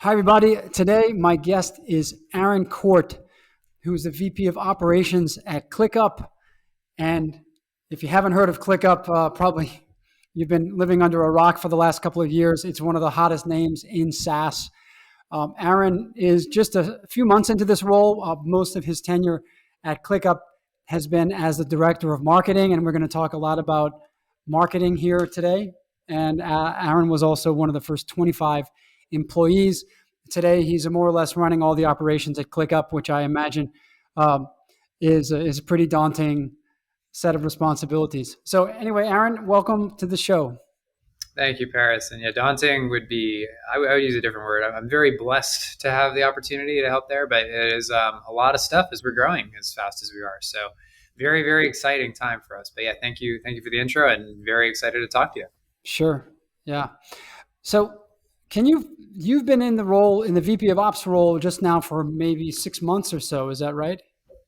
Hi, everybody. Today, my guest is Aaron Cort, who's the VP of Operations at ClickUp. And if you haven't heard of ClickUp, probably you've been living under a rock for the last couple of years. It's one of the hottest names in SaaS. Aaron is just a few months into this role. Most of his tenure at ClickUp has been as the director of marketing, and we're going to talk a lot about marketing here today. And Aaron was also one of the first 25 employees. Today, he's more or less running all the operations at ClickUp, which I imagine is a pretty daunting set of responsibilities. So anyway, Aaron, welcome to the show. Thank you, Paris. And yeah, daunting would be, I would use a different word. I'm very blessed to have the opportunity to help there, but it is a lot of stuff as we're growing as fast as we are. So very, very exciting time for us. But yeah, thank you. Thank you for the intro and very excited to talk to you. Sure. Yeah. So you've been in the VP of Ops role just now for maybe 6 months or so. Is that right?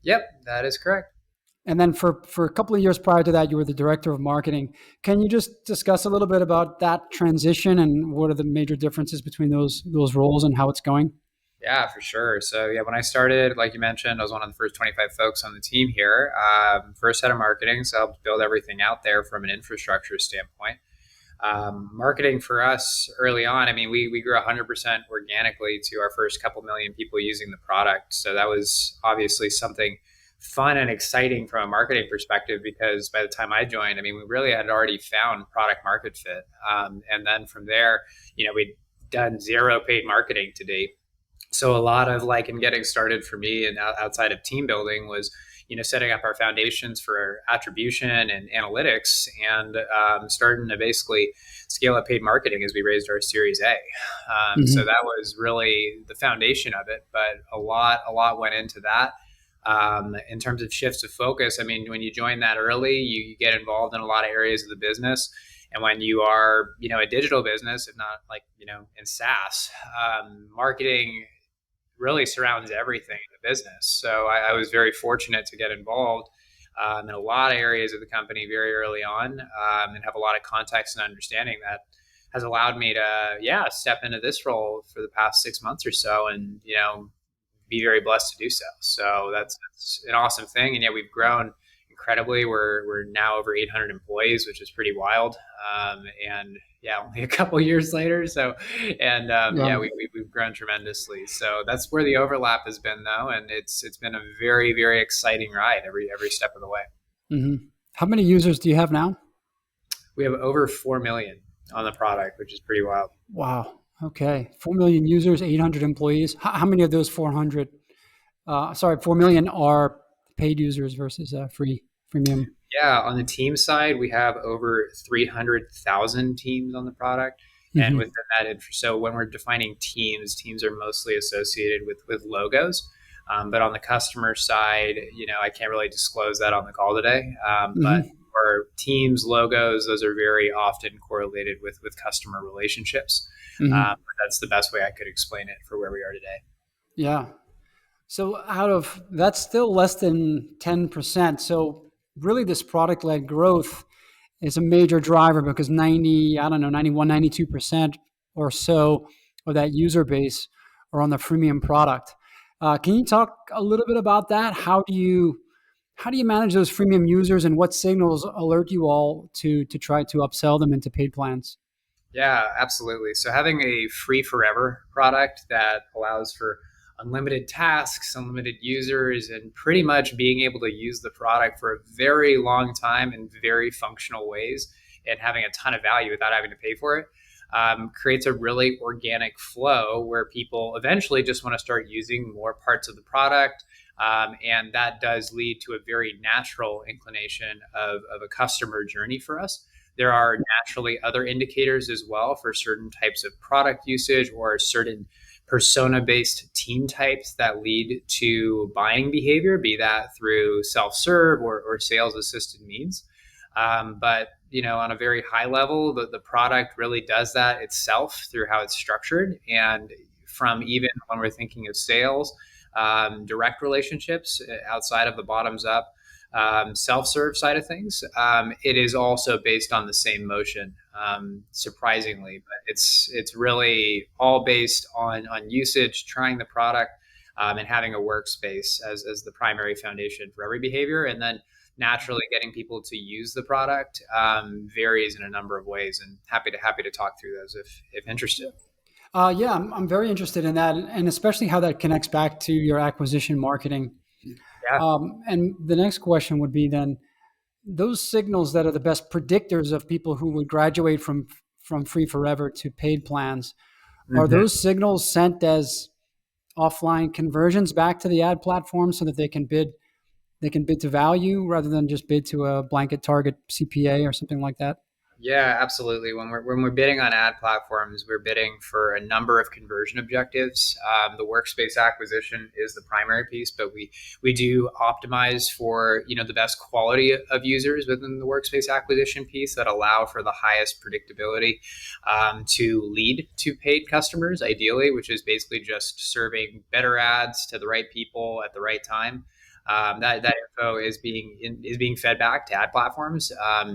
Yep, that is correct. And then for a couple of years prior to that, you were the director of marketing. Can you just discuss a little bit about that transition and what are the major differences between those roles and how it's going? Yeah, for sure. So yeah, when I started, like you mentioned, I was one of the first 25 folks on the team here. First head of marketing, so I helped build everything out there from an infrastructure standpoint. Marketing for us early on, I mean, we grew 100% organically to our first couple million people using the product. So that was obviously something fun and exciting from a marketing perspective, because by the time I joined, I mean, we really had already found product market fit. And then from there, we'd done zero paid marketing to date. So a lot of in getting started for me and outside of team building was, setting up our foundations for attribution and analytics and starting to basically scale up paid marketing as we raised our Series A. So that was really the foundation of it, but a lot went into that. In terms of shifts of focus, I mean, when you join that early, you get involved in a lot of areas of the business. And when you are, a digital business, if not in SaaS, marketing really surrounds everything in the business. So I was very fortunate to get involved in a lot of areas of the company very early on and have a lot of context and understanding that has allowed me to, step into this role for the past 6 months or so and, be very blessed to do so. So that's an awesome thing. And yeah, we've grown incredibly. We're now over 800 employees, which is pretty wild. And yeah, only a couple years later. So, and we've grown tremendously. So that's where the overlap has been, though, and it's been a very, very exciting ride every step of the way. Mm-hmm. How many users do you have now? We have over 4 million on the product, which is pretty wild. Wow. Okay. 4 million users, 800 employees. How many of those 4 million are paid users versus freemium? Yeah, on the team side, we have over 300,000 teams on the product. And within that, so when we're defining teams are mostly associated with logos. But on the customer side, I can't really disclose that on the call today. But for teams, logos, those are very often correlated with customer relationships. But that's the best way I could explain it for where we are today. Yeah. So that's still less than 10%. So really this product-led growth is a major driver because 91, 92% or so of that user base are on the freemium product. Can you talk a little bit about that? How do you manage those freemium users and what signals alert you all to try to upsell them into paid plans? Yeah, absolutely. So having a free forever product that allows for unlimited tasks, unlimited users, and pretty much being able to use the product for a very long time in very functional ways and having a ton of value without having to pay for it creates a really organic flow where people eventually just want to start using more parts of the product. And that does lead to a very natural inclination of a customer journey for us. There are naturally other indicators as well for certain types of product usage or certain persona-based team types that lead to buying behavior, be that through self-serve or sales-assisted means. But on a very high level, the product really does that itself through how it's structured. And from even when we're thinking of sales, direct relationships outside of the bottoms up self-serve side of things, it is also based on the same motion, surprisingly. But it's really all based on usage, trying the product, and having a workspace as the primary foundation for every behavior. And then naturally getting people to use the product varies in a number of ways. And happy to talk through those if interested. Yeah, I'm very interested in that, and especially how that connects back to your acquisition marketing. Yeah. And the next question would be then those signals that are the best predictors of people who would graduate from free forever to paid plans. Are Mhm. those signals sent as offline conversions back to the ad platform so that they can bid to value rather than just bid to a blanket target CPA or something like that? Yeah, absolutely. When we're bidding on ad platforms, we're bidding for a number of conversion objectives. The workspace acquisition is the primary piece, but we do optimize for the best quality of users within the workspace acquisition piece that allow for the highest predictability to lead to paid customers, ideally, which is basically just serving better ads to the right people at the right time. That info is being fed back to ad platforms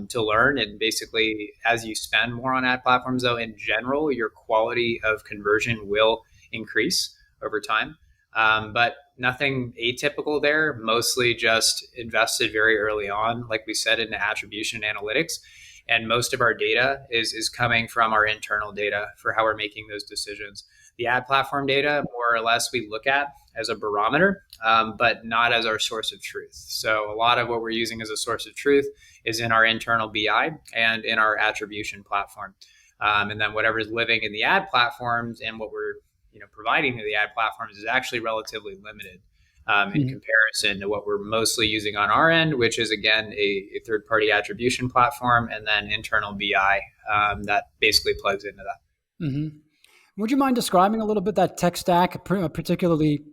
to learn, and basically, as you spend more on ad platforms, though, in general, your quality of conversion will increase over time. But nothing atypical there. Mostly just invested very early on, like we said, into attribution analytics. And most of our data is coming from our internal data for how we're making those decisions. The ad platform data, more or less, we look at as a barometer, but not as our source of truth. So a lot of what we're using as a source of truth is in our internal BI and in our attribution platform. And then whatever's living in the ad platforms and what we're providing to the ad platforms is actually relatively limited in comparison to what we're mostly using on our end, which is, again, a third-party attribution platform, and then internal BI that basically plugs into that. Mm-hmm. Would you mind describing a little bit that tech stack, particularly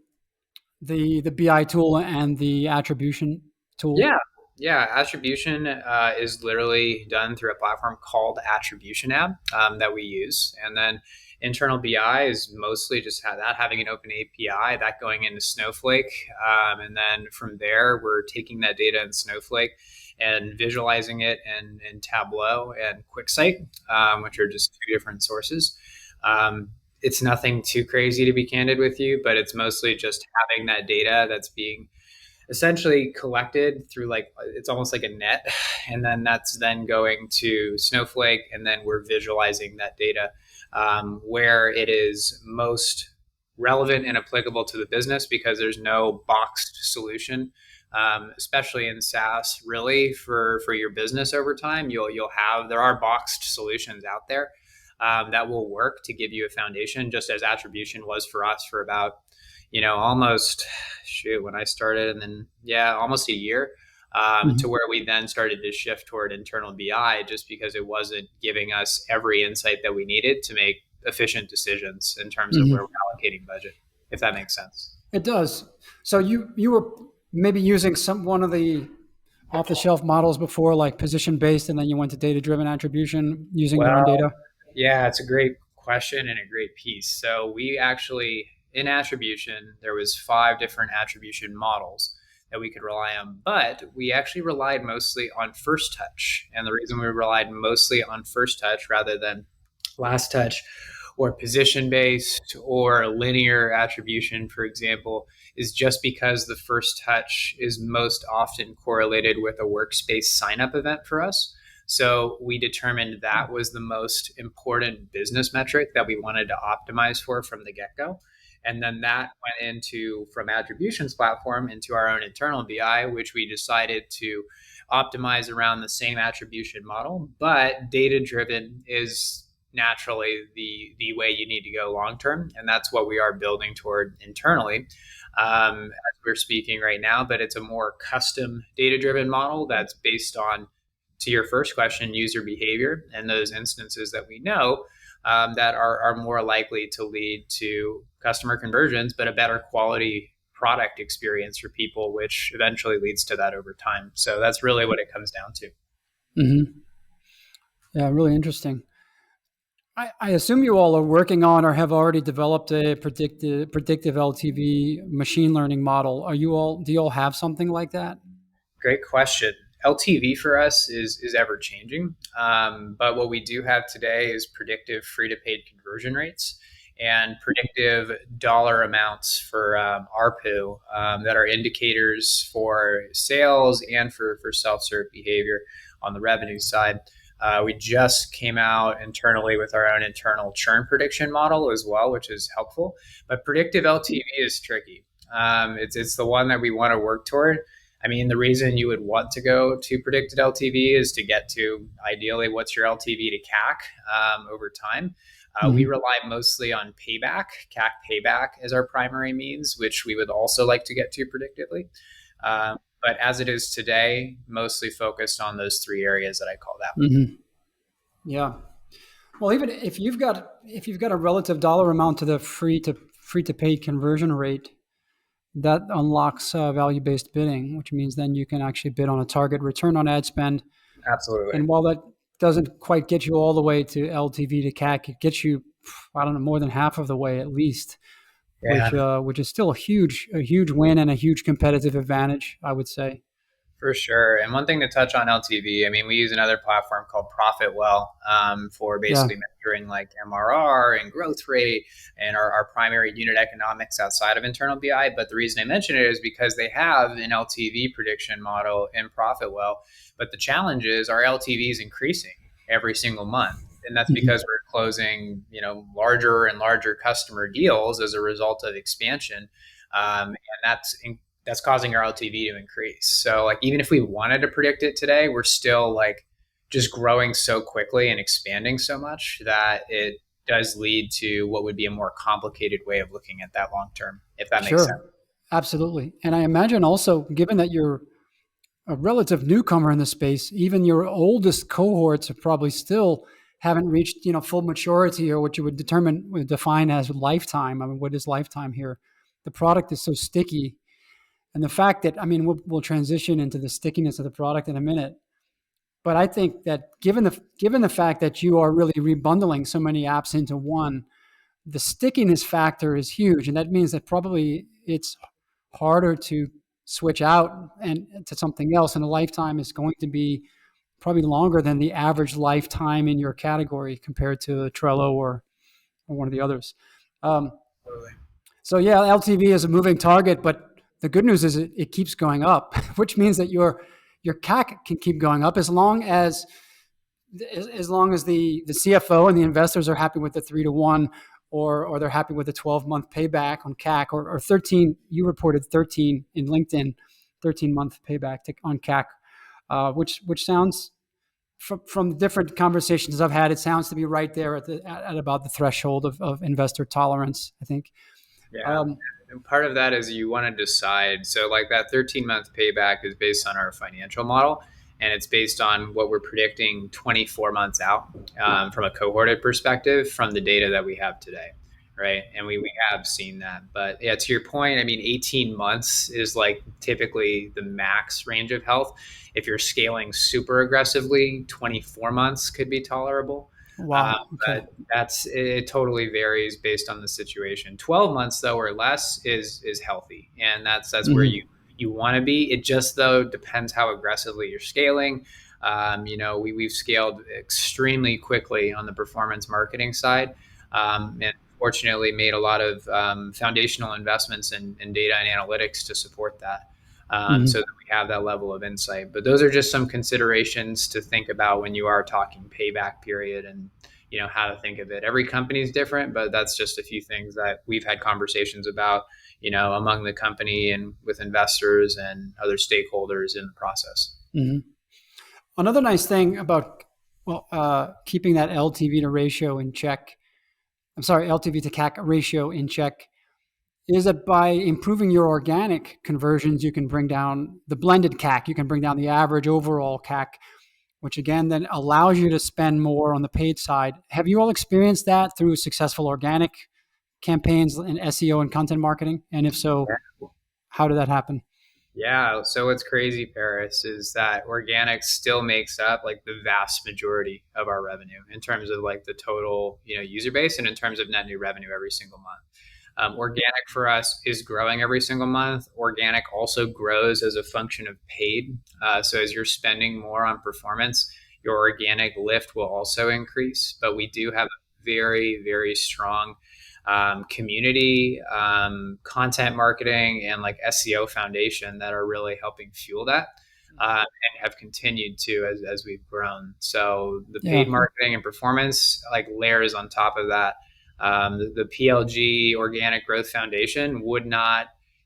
the BI tool and the attribution tool? Yeah. Yeah. Attribution is literally done through a platform called Attribution App that we use. And then internal BI is mostly just having an open API, that going into Snowflake. And then from there, we're taking that data in Snowflake and visualizing it in Tableau and QuickSight, which are just two different sources. It's nothing too crazy, to be candid with you, but it's mostly just having that data that's being essentially collected through, like, it's almost like a net, and then that's then going to Snowflake, and then we're visualizing that data where it is most relevant and applicable to the business, because there's no boxed solution, especially in SaaS. Really, for your business over time, there are boxed solutions out there that will work to give you a foundation, just as attribution was for us for about almost when I started, and then almost a year, to where we then started to shift toward internal BI, just because it wasn't giving us every insight that we needed to make efficient decisions in terms of where we're allocating budget, if that makes sense. It does. So you were maybe using one of the off-the-shelf models before, like position-based, and then you went to data-driven attribution using your own Well, data? yeah, it's a great question and a great piece. So we actually, in attribution, there was 5 different attribution models that we could rely on, but we actually relied mostly on first touch. And the reason we relied mostly on first touch rather than last touch or position based or linear attribution, for example, is just because the first touch is most often correlated with a workspace sign up event for us. So we determined that was the most important business metric that we wanted to optimize for from the get go. And then that went into, from attributions platform, into our own internal BI, which we decided to optimize around the same attribution model. But data driven is naturally the way you need to go long term. And that's what we are building toward internally as we're speaking right now. But it's a more custom data driven model that's based on, to your first question, user behavior and those instances that we know that are more likely to lead to customer conversions, but a better quality product experience for people, which eventually leads to that over time. So that's really what it comes down to. Mm-hmm. Yeah, really interesting. I assume you all are working on or have already developed a predictive LTV machine learning model. Do you all have something like that? Great question. LTV for us is ever changing, but what we do have today is predictive free to paid conversion rates and predictive dollar amounts for ARPU that are indicators for sales and for self serve behavior on the revenue side. We just came out internally with our own internal churn prediction model as well, which is helpful. But predictive LTV is tricky. It's the one that we want to work toward. I mean, the reason you would want to go to predicted LTV is to get to ideally what's your LTV to CAC over time. We Mm-hmm. rely mostly on payback, CAC payback as our primary means, which we would also like to get to predictively. But as it is today, mostly focused on those three areas that I called out. Mm-hmm. Yeah. Well, even if you've got a relative dollar amount to the free to paid conversion rate, that unlocks value based bidding, which means then you can actually bid on a target return on ad spend. Absolutely. And while that doesn't quite get you all the way to LTV to CAC, it gets you, I don't know, more than half of the way at least, Yeah. which is still a huge win and a huge competitive advantage, I would say. For sure. And one thing to touch on LTV, I mean, we use another platform called Profitwell for Yeah. basically measuring like MRR and growth rate and our primary unit economics outside of internal BI. But the reason I mention it is because they have an LTV prediction model in Profitwell. But the challenge is our LTV is increasing every single month. And that's Mhm. because we're closing, larger and larger customer deals as a result of expansion. And that's causing our LTV to increase. So like even if we wanted to predict it today, we're still like just growing so quickly and expanding so much that it does lead to what would be a more complicated way of looking at that long term, if that makes sense. Sure. Absolutely. And I imagine also, given that you're a relative newcomer in the space, even your oldest cohorts are probably still haven't reached, full maturity or what you would define as lifetime. I mean, what is lifetime here? The product is so sticky. And the fact that, I mean, we'll transition into the stickiness of the product in a minute. But I think that given the fact that you are really rebundling so many apps into one, the stickiness factor is huge, and that means that probably it's harder to switch out and to something else, and a lifetime is going to be probably longer than the average lifetime in your category compared to Trello or one of the others. Um, Totally. so yeah, LTV is a moving target, but the good news is it keeps going up, which means that your CAC can keep going up as long as the CFO and the investors are happy with the 3 to 1, or they're happy with the 12-month payback on CAC, or 13. You reported 13 in LinkedIn, 13-month payback on CAC, which sounds from different conversations I've had, it sounds to be right there at about the threshold of investor tolerance, I think. Yeah. Um, And part of that is you want to decide. So, like that 13-month payback is based on our financial model, and it's based on what we're predicting 24 months out from a cohorted perspective from the data that we have today. Right. And we have seen that. But yeah, to your point, I mean, 18 months is like typically the max range of health. If you're scaling super aggressively, 24 months could be tolerable. wow. Okay. But it totally varies based on the situation. 12 months though or less is healthy, and that's where Mm-hmm. you want to be. It just though depends how aggressively you're scaling. We've scaled extremely quickly on the performance marketing side, and fortunately made a lot of foundational investments in data and analytics to support that. So Mm-hmm. that we have that level of insight. But those are just some considerations to think about when you are talking payback period and how to think of it. Every company is different, but that's just a few things that we've had conversations about, among the company and with investors and other stakeholders in the process. Mm-hmm. Another nice thing about keeping that LTV to ratio in check. I'm sorry, LTV to CAC ratio in check is that by improving your organic conversions, you can bring down the blended CAC. You can bring down the average overall CAC, which again then allows you to spend more on the paid side. Have you all experienced that through successful organic campaigns in SEO and content marketing? And if so, how did that happen? Yeah. So what's crazy, Paris, is that organic still makes up like the vast majority of our revenue in terms of like the total, user base and in terms of net new revenue every single month. Organic for us is growing every single month. Organic also grows as a function of paid. So as you're spending more on performance, your organic lift will also increase. But we do have a very, very strong community, content marketing, and like SEO foundation that are really helping fuel that. And have continued to as we've grown. So the paid marketing and performance like layers on top of that. The PLG Organic Growth Foundation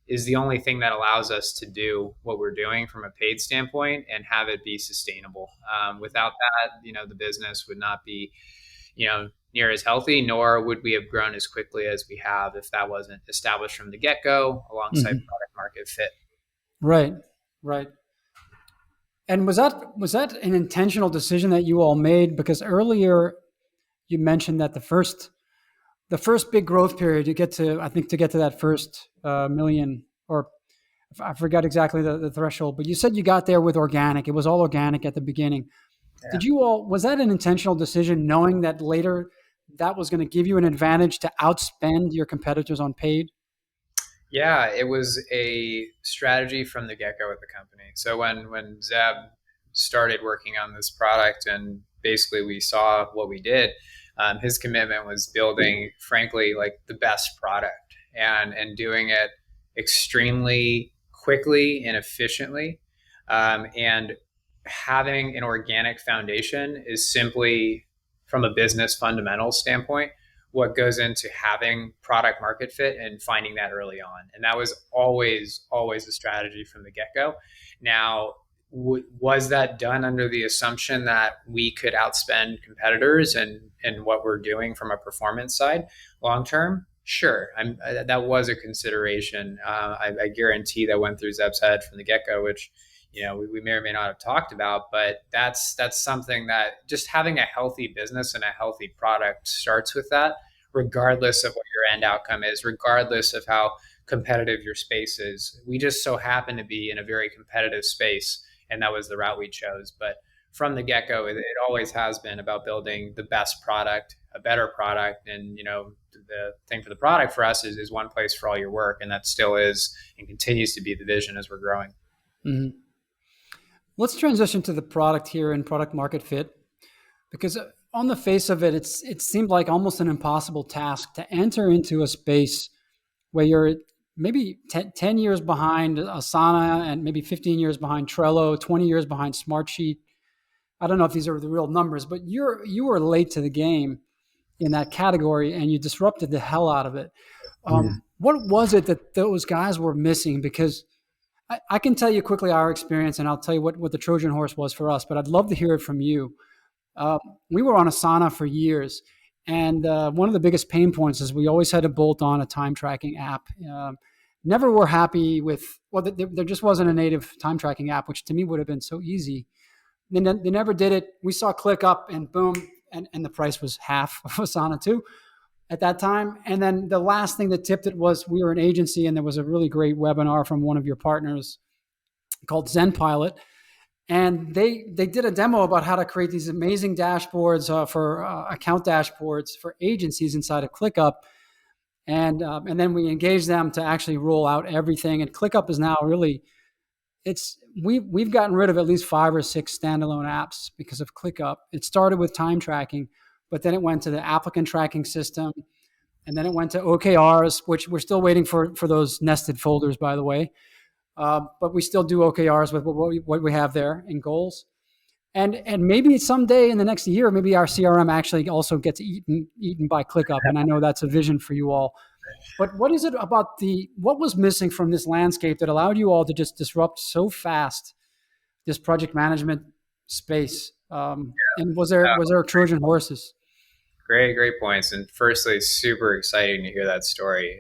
is the only thing that allows us to do what we're doing from a paid standpoint and have it be sustainable. Without that, the business would not be, near as healthy, nor would we have grown as quickly as we have if that wasn't established from the get-go alongside product market fit. Right, right. And was that an intentional decision that you all made? Because earlier you mentioned that the first big growth period to get to that first million, or I forgot exactly the threshold, but you said you got there with organic. It was all organic at the beginning. Yeah. Was that an intentional decision, knowing that later that was going to give you an advantage to outspend your competitors on paid? Yeah, it was a strategy from the get-go with the company. So when Zeb started working on this product and basically we saw what we did, his commitment was building, frankly, like the best product and doing it extremely quickly and efficiently. And having an organic foundation is simply, from a business fundamental standpoint, what goes into having product market fit and finding that early on. And that was always the strategy from the get-go. Now, was that done under the assumption that we could outspend competitors and what we're doing from a performance side long term? Sure, that was a consideration. I guarantee that went through Zeb's head from the get-go, which we may or may not have talked about, but that's something that just having a healthy business and a healthy product starts with that, regardless of what your end outcome is, regardless of how competitive your space is. We just so happen to be in a very competitive space, and that was the route we chose. But from the get-go, it always has been about building the best product, a better product. And, the thing for the product for us is one place for all your work. And that still is and continues to be the vision as we're growing. Mm-hmm. Let's transition to the product here and product market fit, because on the face of it, it seemed like almost an impossible task to enter into a space where you're maybe 10 years behind Asana and maybe 15 years behind Trello, 20 years behind Smartsheet. I don't know if these are the real numbers, but you were late to the game in that category and you disrupted the hell out of it. What was it that those guys were missing? Because I can tell you quickly our experience, and I'll tell you what the Trojan horse was for us, but I'd love to hear it from you. We were on Asana for years, and one of the biggest pain points is we always had to bolt on a time tracking app. Never were happy with, there just wasn't a native time tracking app, which to me would have been so easy. They never did it. We saw ClickUp, and boom, and the price was half of Asana too at that time. And then the last thing that tipped it was we were an agency, and there was a really great webinar from one of your partners called Zen Pilot. And they did a demo about how to create these amazing dashboards for account dashboards for agencies inside of ClickUp. And then we engaged them to actually roll out everything. And ClickUp is now really, we've gotten rid of at least 5 or 6 standalone apps because of ClickUp. It started with time tracking, but then it went to the applicant tracking system, and then it went to OKRs, which we're still waiting for those nested folders, by the way. But we still do OKRs with what we have there in goals. And maybe someday in the next year, maybe our CRM actually also gets eaten by ClickUp. And I know that's a vision for you all. But what is it about what was missing from this landscape that allowed you all to just disrupt so fast this project management space? And was there Trojan horses? Great points. And firstly, super exciting to hear that story.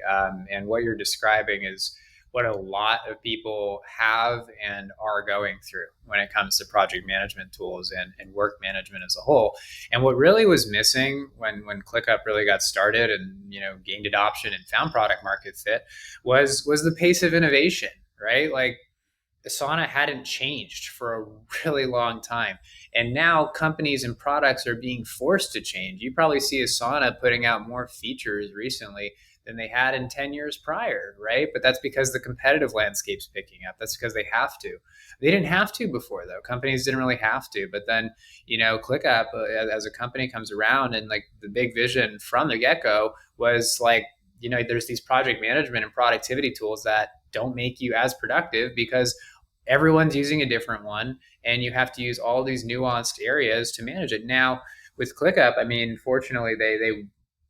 And what you're describing is what a lot of people have and are going through when it comes to project management tools and work management as a whole. And what really was missing when ClickUp really got started and gained adoption and found product market fit was the pace of innovation, right? Like Asana hadn't changed for a really long time. And now companies and products are being forced to change. You probably see Asana putting out more features recently than they had in 10 years prior, right? But that's because the competitive landscape's picking up. That's because they have to. They didn't have to before, though. Companies didn't really have to. But then, ClickUp as a company comes around, and like the big vision from the get-go was like, there's these project management and productivity tools that don't make you as productive because everyone's using a different one, and you have to use all these nuanced areas to manage it. Now, with ClickUp, I mean, fortunately, they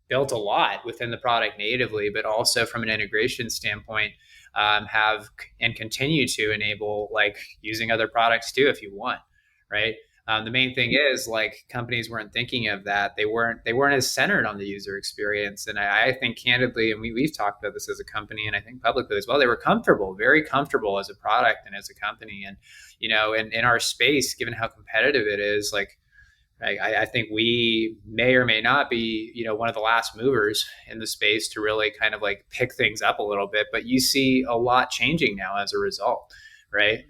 built a lot within the product natively, but also from an integration standpoint, have and continue to enable like using other products too if you want, right? The main thing is like companies weren't thinking of that. They weren't as centered on the user experience. And I think candidly, and we've talked about this as a company, and I think publicly as well, they were comfortable, very comfortable as a product and as a company. And in our space, given how competitive it is, like I think we may or may not be, one of the last movers in the space to really kind of like pick things up a little bit. But you see a lot changing now as a result, right?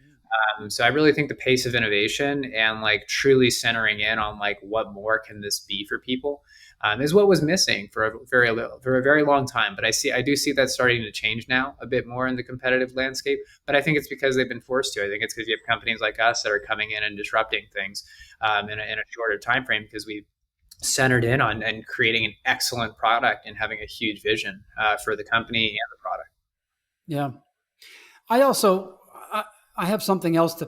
So I really think the pace of innovation and like truly centering in on like what more can this be for people is what was missing for a very long time. But I do see that starting to change now a bit more in the competitive landscape. But I think it's because they've been forced to. I think it's because you have companies like us that are coming in and disrupting things in a shorter time frame because we centered in on and creating an excellent product and having a huge vision for the company and the product. Yeah. I have something else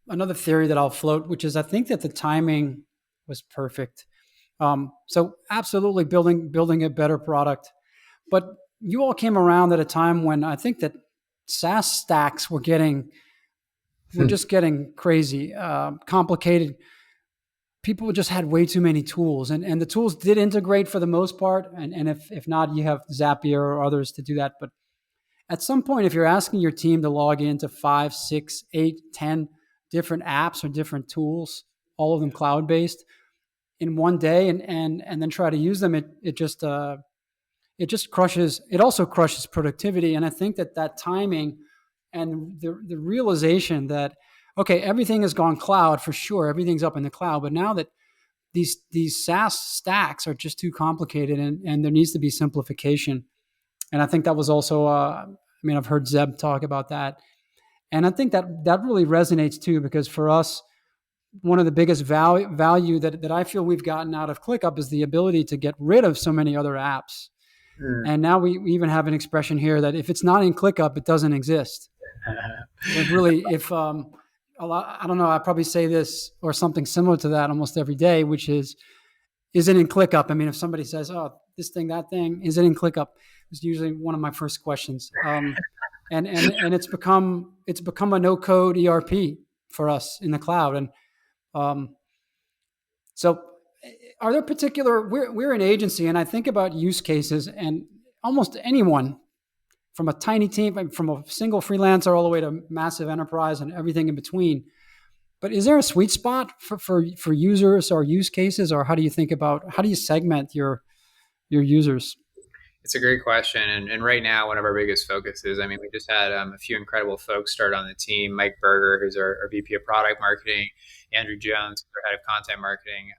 another theory that I'll float, which is I think that the timing was perfect. So absolutely building a better product, but you all came around at a time when I think that SaaS stacks were just getting crazy, complicated. People just had way too many tools, and the tools did integrate for the most part. And if not, you have Zapier or others to do that. But at some point, if you're asking your team to log into 5, 6, 8, 10 different apps or different tools, all of them cloud-based, in one day, and then try to use them, it just crushes. It also crushes productivity. And I think that timing and the realization that okay, everything has gone cloud for sure, everything's up in the cloud, but now that these SaaS stacks are just too complicated, and there needs to be simplification. And I think that was also, I've heard Zeb talk about that. And I think that really resonates too, because for us, one of the biggest value that I feel we've gotten out of ClickUp is the ability to get rid of so many other apps. And now we even have an expression here that if it's not in ClickUp, it doesn't exist. Like really, if I don't know, I probably say this or something similar to that almost every day, which is it in ClickUp? I mean, if somebody says, "Oh, this thing, that thing, is it in ClickUp?" It's usually one of my first questions. And it's become a no-code ERP for us in the cloud. And so, are there particular? We're an agency, and I think about use cases, and almost anyone, from a tiny team, from a single freelancer all the way to massive enterprise and everything in between. But is there a sweet spot for users or use cases, or how do you segment your users? It's a great question. And right now, one of our biggest focuses, I mean, we just had a few incredible folks start on the team. Mike Berger, who's our VP of product marketing, Andrew Jones, who's our head of content marketing.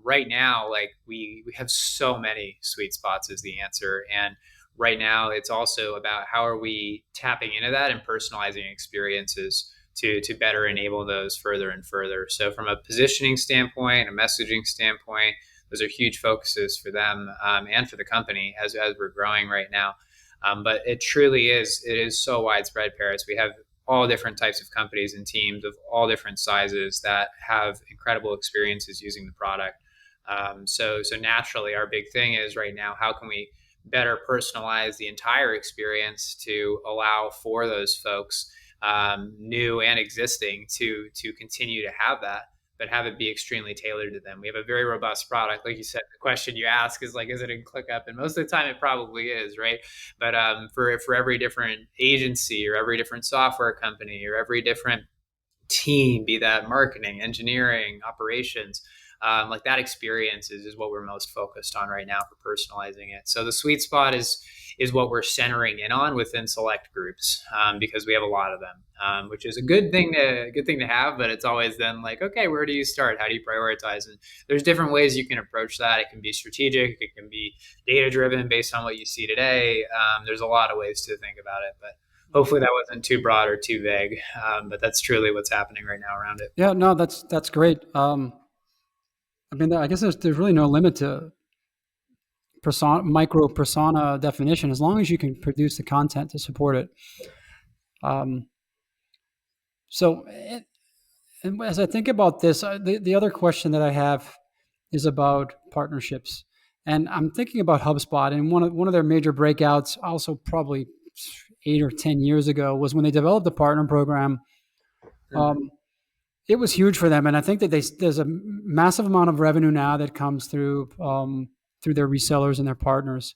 Right now, like we have so many sweet spots is the answer. And right now, it's also about how are we tapping into that and personalizing experiences to better enable those further and further. So from a positioning standpoint, a messaging standpoint, those are huge focuses for them and for the company as we're growing right now. But it truly is so widespread, Paris. We have all different types of companies and teams of all different sizes that have incredible experiences using the product. So naturally, our big thing is right now, how can we better personalize the entire experience to allow for those folks, new and existing, to continue to have that, but have it be extremely tailored to them. We have a very robust product. Like you said, the question you ask is like, is it in ClickUp? And most of the time it probably is, right? But for every different agency or every different software company or every different team, be that marketing, engineering, operations, like that experience is what we're most focused on right now for personalizing it. So the sweet spot is is what we're centering in on within select groups, because we have a lot of them, which is a good thing to have. But it's always then like, okay, where do you start? How do you prioritize? And there's different ways you can approach that. It can be strategic. It can be data driven based on what you see today. There's a lot of ways to think about it, but hopefully that wasn't too broad or too vague. But that's truly what's happening right now around it. Yeah, no, that's great. I mean, I guess there's really no limit to micro persona definition as long as you can produce the content to support it. Um, so, and as I think about this, the other question that I have is about partnerships, and I'm thinking about HubSpot, and one of their major breakouts, also probably 8 or 10 years ago, was when they developed the partner program. It was huge for them, and I think that there's a massive amount of revenue now that comes through their resellers and their partners.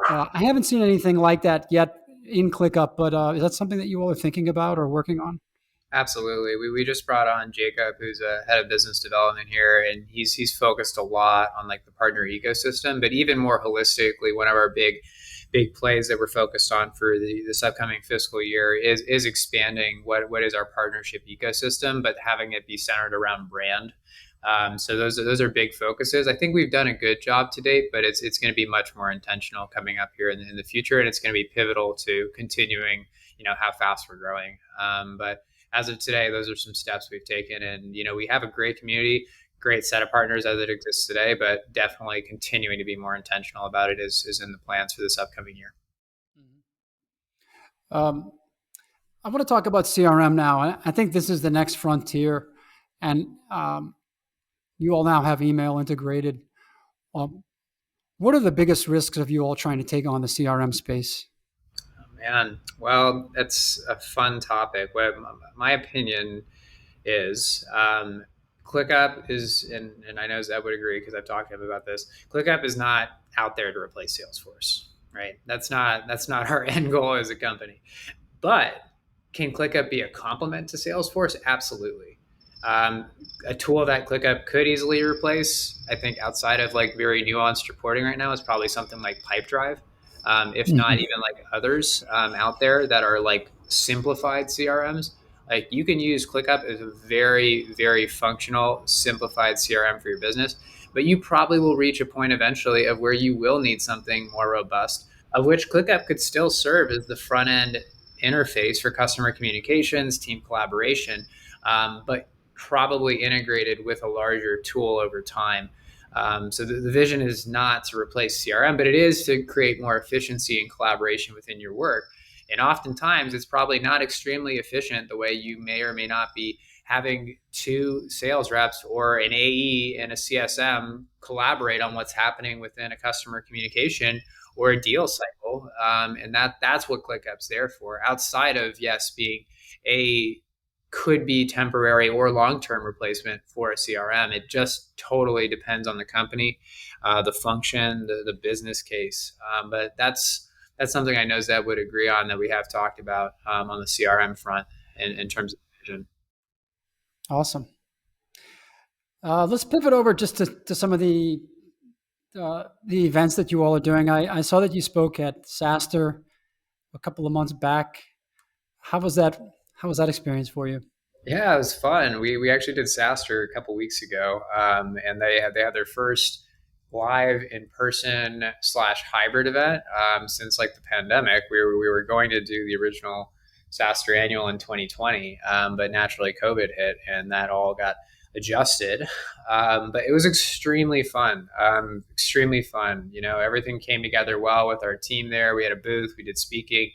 I haven't seen anything like that yet in ClickUp, but is that something that you all are thinking about or working on? Absolutely. We just brought on Jacob, who's a head of business development here, and he's focused a lot on like the partner ecosystem, but even more holistically, one of our big plays that we're focused on for this upcoming fiscal year is expanding what is our partnership ecosystem, but having it be centered around brand. So those are big focuses. I think we've done a good job to date, but it's going to be much more intentional coming up here in the future, and it's going to be pivotal to continuing, how fast we're growing. But as of today, those are some steps we've taken, and we have a great community, great set of partners as it exists today, but definitely continuing to be more intentional about it is in the plans for this upcoming year. I want to talk about CRM now. I think this is the next frontier, and you all now have email integrated. What are the biggest risks of you all trying to take on the CRM space? Man, well, that's a fun topic. What my opinion is, ClickUp is, and I know Zeb would agree because I've talked to him about this. ClickUp is not out there to replace Salesforce, right? That's not our end goal as a company. But can ClickUp be a complement to Salesforce? Absolutely. A tool that ClickUp could easily replace, I think, outside of like very nuanced reporting right now, is probably something like Pipedrive. If not even like others out there that are like simplified CRMs. Like you can use ClickUp as a very, very functional, simplified CRM for your business, but you probably will reach a point eventually of where you will need something more robust, of which ClickUp could still serve as the front end interface for customer communications, team collaboration, but probably integrated with a larger tool over time. So the vision is not to replace CRM, but it is to create more efficiency and collaboration within your work. And oftentimes it's probably not extremely efficient the way you may or may not be having two sales reps or an AE and a CSM collaborate on what's happening within a customer communication or a deal cycle. And that's what ClickUp's there for, outside of, yes, being a could be temporary or long-term replacement for a CRM. It just totally depends on the company, the function, the business case. But that's something I know Zeb would agree on, that we have talked about on the CRM front in terms of vision. Awesome. Let's pivot over just to some of the events that you all are doing. I saw that you spoke at SaaStr a couple of months back. How was that experience for you? Yeah, it was fun. We actually did SaaStr a couple weeks ago, and they had their first live in-person / hybrid event since like the pandemic. We were going to do the original SaaStr annual in 2020, but naturally COVID hit and that all got adjusted. But it was extremely fun. Extremely fun. Everything came together well with our team there. We had a booth. We did speaking.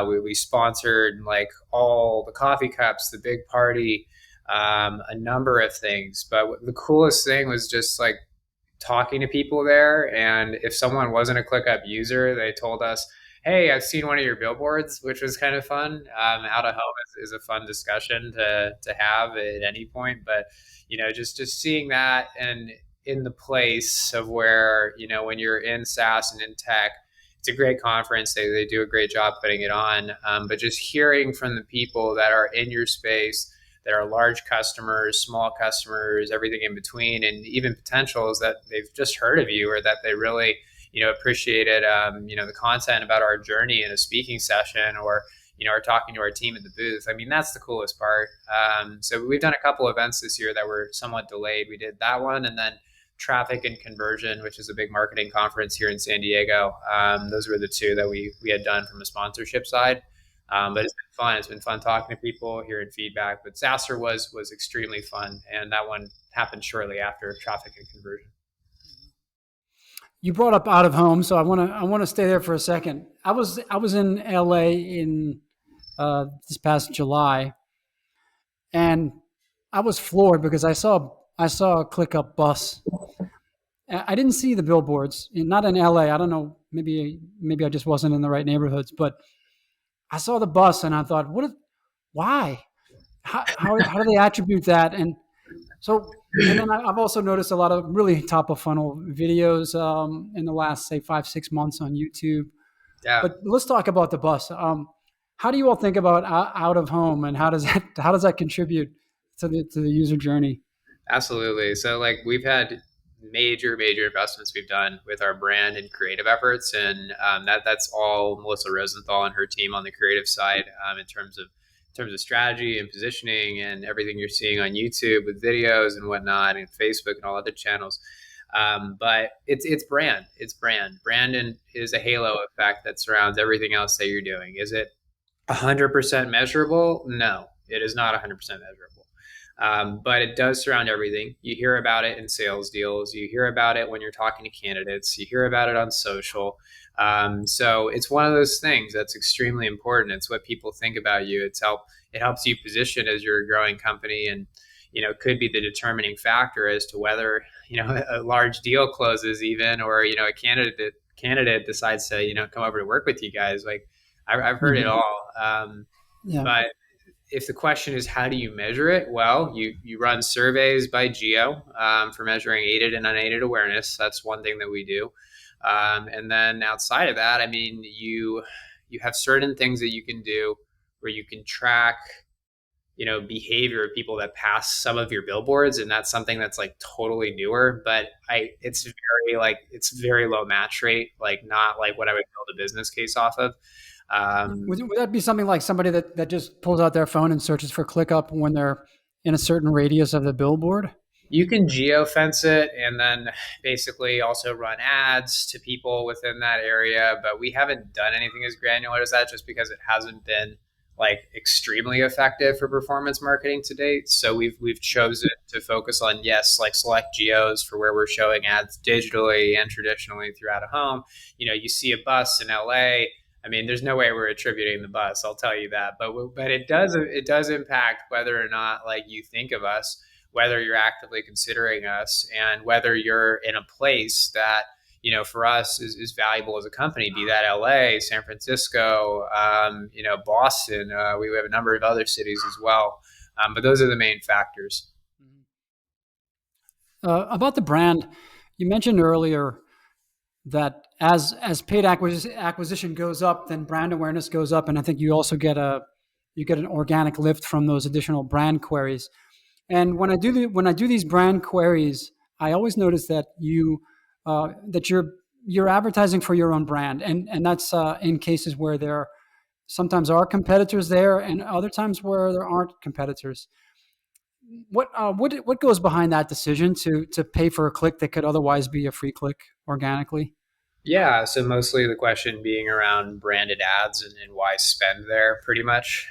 We sponsored like all the coffee cups, the big party, a number of things. But the coolest thing was just like talking to people there. And if someone wasn't a ClickUp user, they told us, hey, I've seen one of your billboards, which was kind of fun. Out of home is a fun discussion to have at any point. But, just seeing that and in the place of where, when you're in SaaS and in tech, it's a great conference. They do a great job putting it on. But just hearing from the people that are in your space, that are large customers, small customers, everything in between, and even potentials that they've just heard of you or that they really, appreciated, the content about our journey in a speaking session, or, or talking to our team at the booth. I mean, that's the coolest part. So we've done a couple events this year that were somewhat delayed. We did that one, and then Traffic and Conversion, which is a big marketing conference here in San Diego. Those were the two that we had done from a sponsorship side. But it's been fun. It's been fun talking to people, hearing feedback. But Sasser was extremely fun, and that one happened shortly after Traffic and Conversion. You brought up out of home, so I want to stay there for a second. I was in LA in this past July, and I was floored because I saw a ClickUp bus. I didn't see the billboards, not in LA. I don't know, maybe I just wasn't in the right neighborhoods, but I saw the bus and I thought, why? How do they attribute that? And then I've also noticed a lot of really top of funnel videos in the last, say, 5-6 months on YouTube. Yeah. But let's talk about the bus. How do you all think about out of home, and how does that contribute to the user journey? Absolutely. So like we've had major investments we've done with our brand and creative efforts, and that's all Melissa Rosenthal and her team on the creative side, in terms of strategy and positioning and everything you're seeing on YouTube with videos and whatnot, and Facebook and all other channels. But it's brand. Brand is a halo effect that surrounds everything else that you're doing. Is it 100% measurable? No, it is not 100% measurable. But it does surround everything. You hear about it in sales deals. You hear about it when you're talking to candidates. You hear about it on social. So it's one of those things that's extremely important. It's what people think about you. It helps you position as you're a growing company, and could be the determining factor as to whether a large deal closes, even, or a candidate decides to come over to work with you guys. Like I've heard it all. Yeah. But if the question is how do you measure it, well, you run surveys by geo for measuring aided and unaided awareness. That's one thing that we do. And then outside of that, I mean, you have certain things that you can do where you can track, behavior of people that pass some of your billboards. And that's something that's like totally newer, but it's very low match rate, like not like what I would build a business case off of. Would that be something like somebody that just pulls out their phone and searches for ClickUp when they're in a certain radius of the billboard? You can geofence it and then basically also run ads to people within that area. But we haven't done anything as granular as that, just because it hasn't been like extremely effective for performance marketing to date. So we've chosen to focus on, yes, like select geos for where we're showing ads digitally and traditionally throughout a home. You see a bus in LA. I mean, there's no way we're attributing the bus, I'll tell you that. But it does impact whether or not like you think of us, whether you're actively considering us, and whether you're in a place that, for us is valuable as a company, be that LA, San Francisco, Boston. We have a number of other cities as well. But those are the main factors. About the brand, you mentioned earlier that as paid acquisition goes up, then brand awareness goes up, and I think you also get an organic lift from those additional brand queries. And when I do these brand queries, I always notice that you're advertising for your own brand, and that's in cases where there sometimes are competitors there, and other times where there aren't competitors. What goes behind that decision to pay for a click that could otherwise be a free click organically? Yeah, so mostly the question being around branded ads and why spend there, pretty much.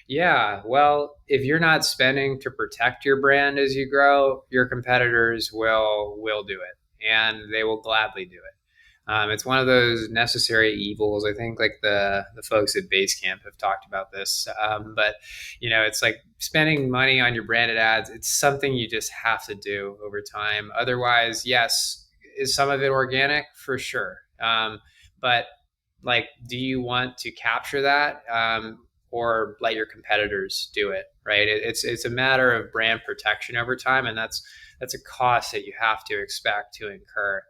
Yeah, well, if you're not spending to protect your brand as you grow, your competitors will do it, and they will gladly do it. It's one of those necessary evils. I think like the folks at Basecamp have talked about this, but it's like spending money on your branded ads. It's something you just have to do over time. Otherwise, yes, is some of it organic? For sure, but like, do you want to capture that? Or let your competitors do it, right? It's a matter of brand protection over time, and that's a cost that you have to expect to incur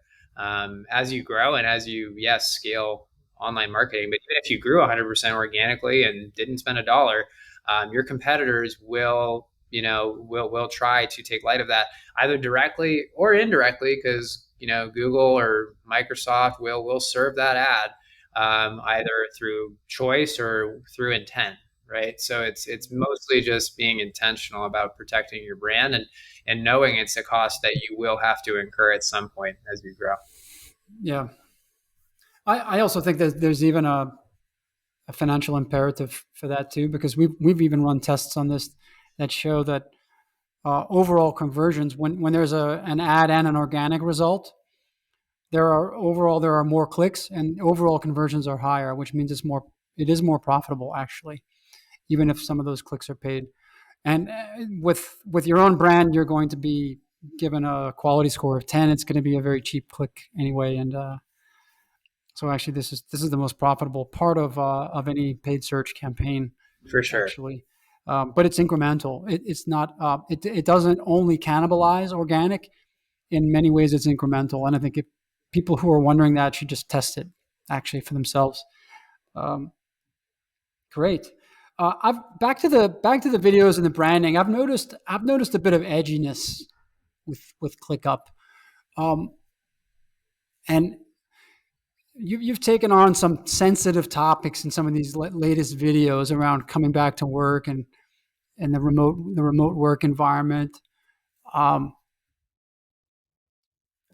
as you grow and as you scale online marketing. But even if you grew 100% organically and didn't spend a dollar, your competitors will try to take light of that, either directly or indirectly, because Google or Microsoft will serve that ad either through choice or through intent, right? So it's mostly just being intentional about protecting your brand and knowing it's a cost that you will have to incur at some point as you grow. Yeah. I also think that there's even a financial imperative for that too, because we've even run tests on this that show that overall conversions, when there's an ad and an organic result, there are more clicks and overall conversions are higher, which means it is more profitable actually, even if some of those clicks are paid. And with your own brand, you're going to be given a quality score of 10. It's going to be a very cheap click anyway, and so actually, this is the most profitable part of any paid search campaign, For sure. actually. But it's incremental. It's not. It doesn't only cannibalize organic. In many ways, it's incremental, and I think if people who are wondering that should just test it actually for themselves. Um, Great. I've back to the videos and the branding. I've noticed a bit of edginess with ClickUp, um, and you've taken on some sensitive topics in some of these latest videos around coming back to work and the remote work environment. Um,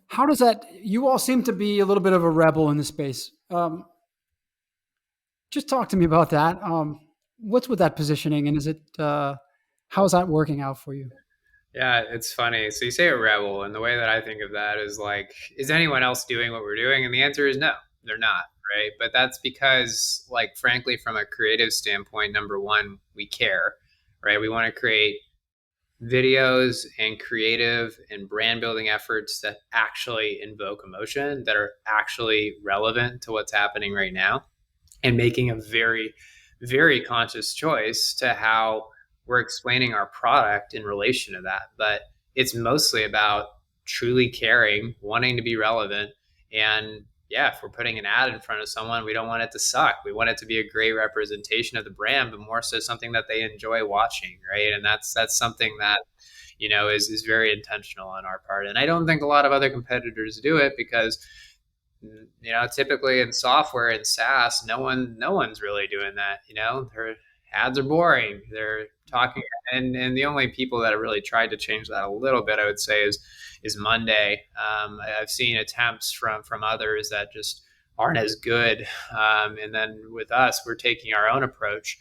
how does that? You all seem to be a little bit of a rebel in the space. Just talk to me about that. What's with that positioning, and is it how's that working out for you? Yeah, it's funny. So you say a rebel, and the way that I think of that is like, is anyone else doing what we're doing? And the answer is no, they're not, right? But that's because, like, frankly, from a creative standpoint, number one, we care, right? We want to create videos and creative and brand building efforts that actually invoke emotion, that are actually relevant to what's happening right now, and making a very, very conscious choice to how we're explaining our product in relation to that. But it's mostly about truly caring, wanting to be relevant. And yeah, if we're putting an ad in front of someone, we don't want it to suck. We want it to be a great representation of the brand, but more so something that they enjoy watching, right? And that's something that is very intentional on our part. And I don't think a lot of other competitors do it because typically in software and SaaS, no one's really doing that. Their ads are boring. They're talking, and the only people that have really tried to change that a little bit, I would say, is Monday. I've seen attempts from others that just aren't as good. And then with us, we're taking our own approach,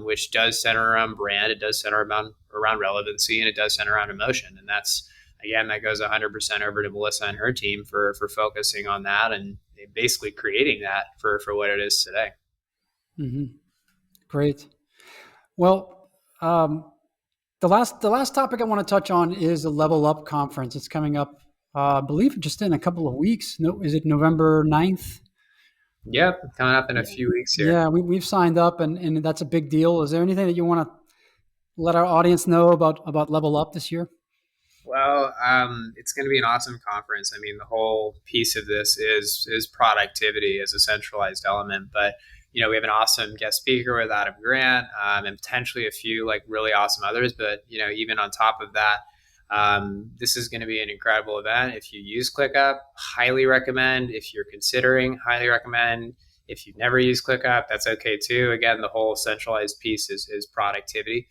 which does center around brand, it does center around relevancy, and it does center around emotion. And that's, again, that goes 100% over to Melissa and her team for focusing on that and basically creating that for what it is today. Hmm. Great. Well, the last topic I want to touch on is the Level Up conference. It's coming up, I believe, just in a couple of weeks. No, is it November 9th? Yep, coming up in a few weeks here. Yeah, we've signed up, and that's a big deal. Is there anything that you want to let our audience know about Level Up this year? Well, it's going to be an awesome conference. I mean, the whole piece of this is productivity as a centralized element. But we have an awesome guest speaker with Adam Grant, and potentially a few like really awesome others. But even on top of that, this is going to be an incredible event. If you use ClickUp, highly recommend. If you're considering, highly recommend. If you've never used ClickUp, that's okay too. Again, the whole centralized piece is productivity.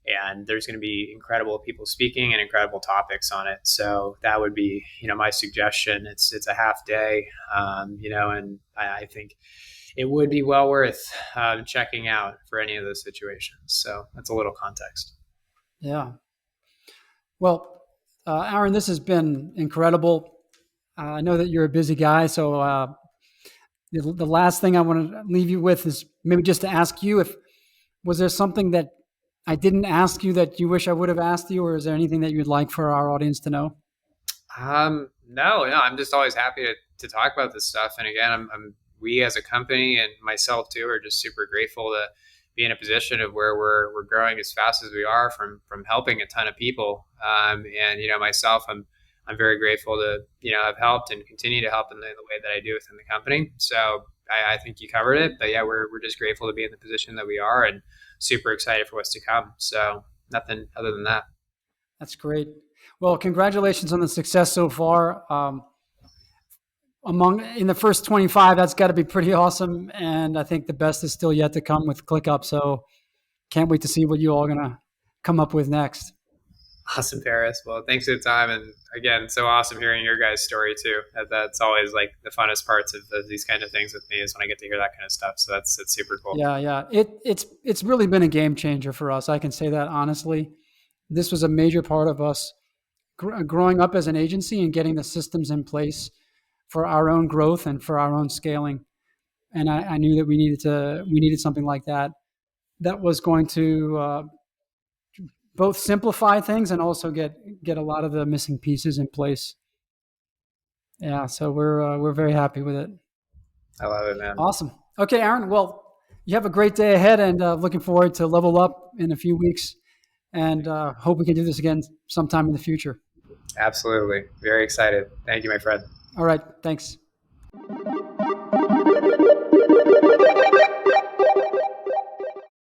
And there's going to be incredible people speaking and incredible topics on it. So that would be, my suggestion. It's a half day, and I think it would be well worth checking out for any of those situations. So that's a little context. Yeah. Well, Aaron, this has been incredible. I know that you're a busy guy, so the last thing I want to leave you with is maybe just to ask you, if was there something that I didn't ask you that you wish I would have asked you, or is there anything that you'd like for our audience to know? No, I'm just always happy to talk about this stuff. And again, we as a company and myself too are just super grateful to be in a position of where we're growing as fast as we are from helping a ton of people. And myself, I'm very grateful to have helped and continue to help in the way that I do within the company. So I think you covered it. But yeah, we're just grateful to be in the position that we are and super excited for what's to come. So nothing other than that. That's great. Well, congratulations on the success so far. in the first 25, that's got to be pretty awesome. And I think the best is still yet to come with ClickUp. So can't wait to see what you all are going to come up with next. Awesome, Paris. Well, thanks for the time. And again, so awesome hearing your guys' story too. That's always like the funnest parts of these kind of things with me is when I get to hear that kind of stuff. So that's super cool. Yeah. It's really been a game changer for us. I can say that honestly. This was a major part of us growing up as an agency and getting the systems in place for our own growth and for our own scaling. And I knew that we needed something like that was going to both simplify things and also get a lot of the missing pieces in place. Yeah, so we're very happy with it. I love it, man. Awesome. Okay, Aaron. Well, you have a great day ahead, and looking forward to Level Up in a few weeks. And hope we can do this again sometime in the future. Absolutely. Very excited. Thank you, my friend. All right. Thanks.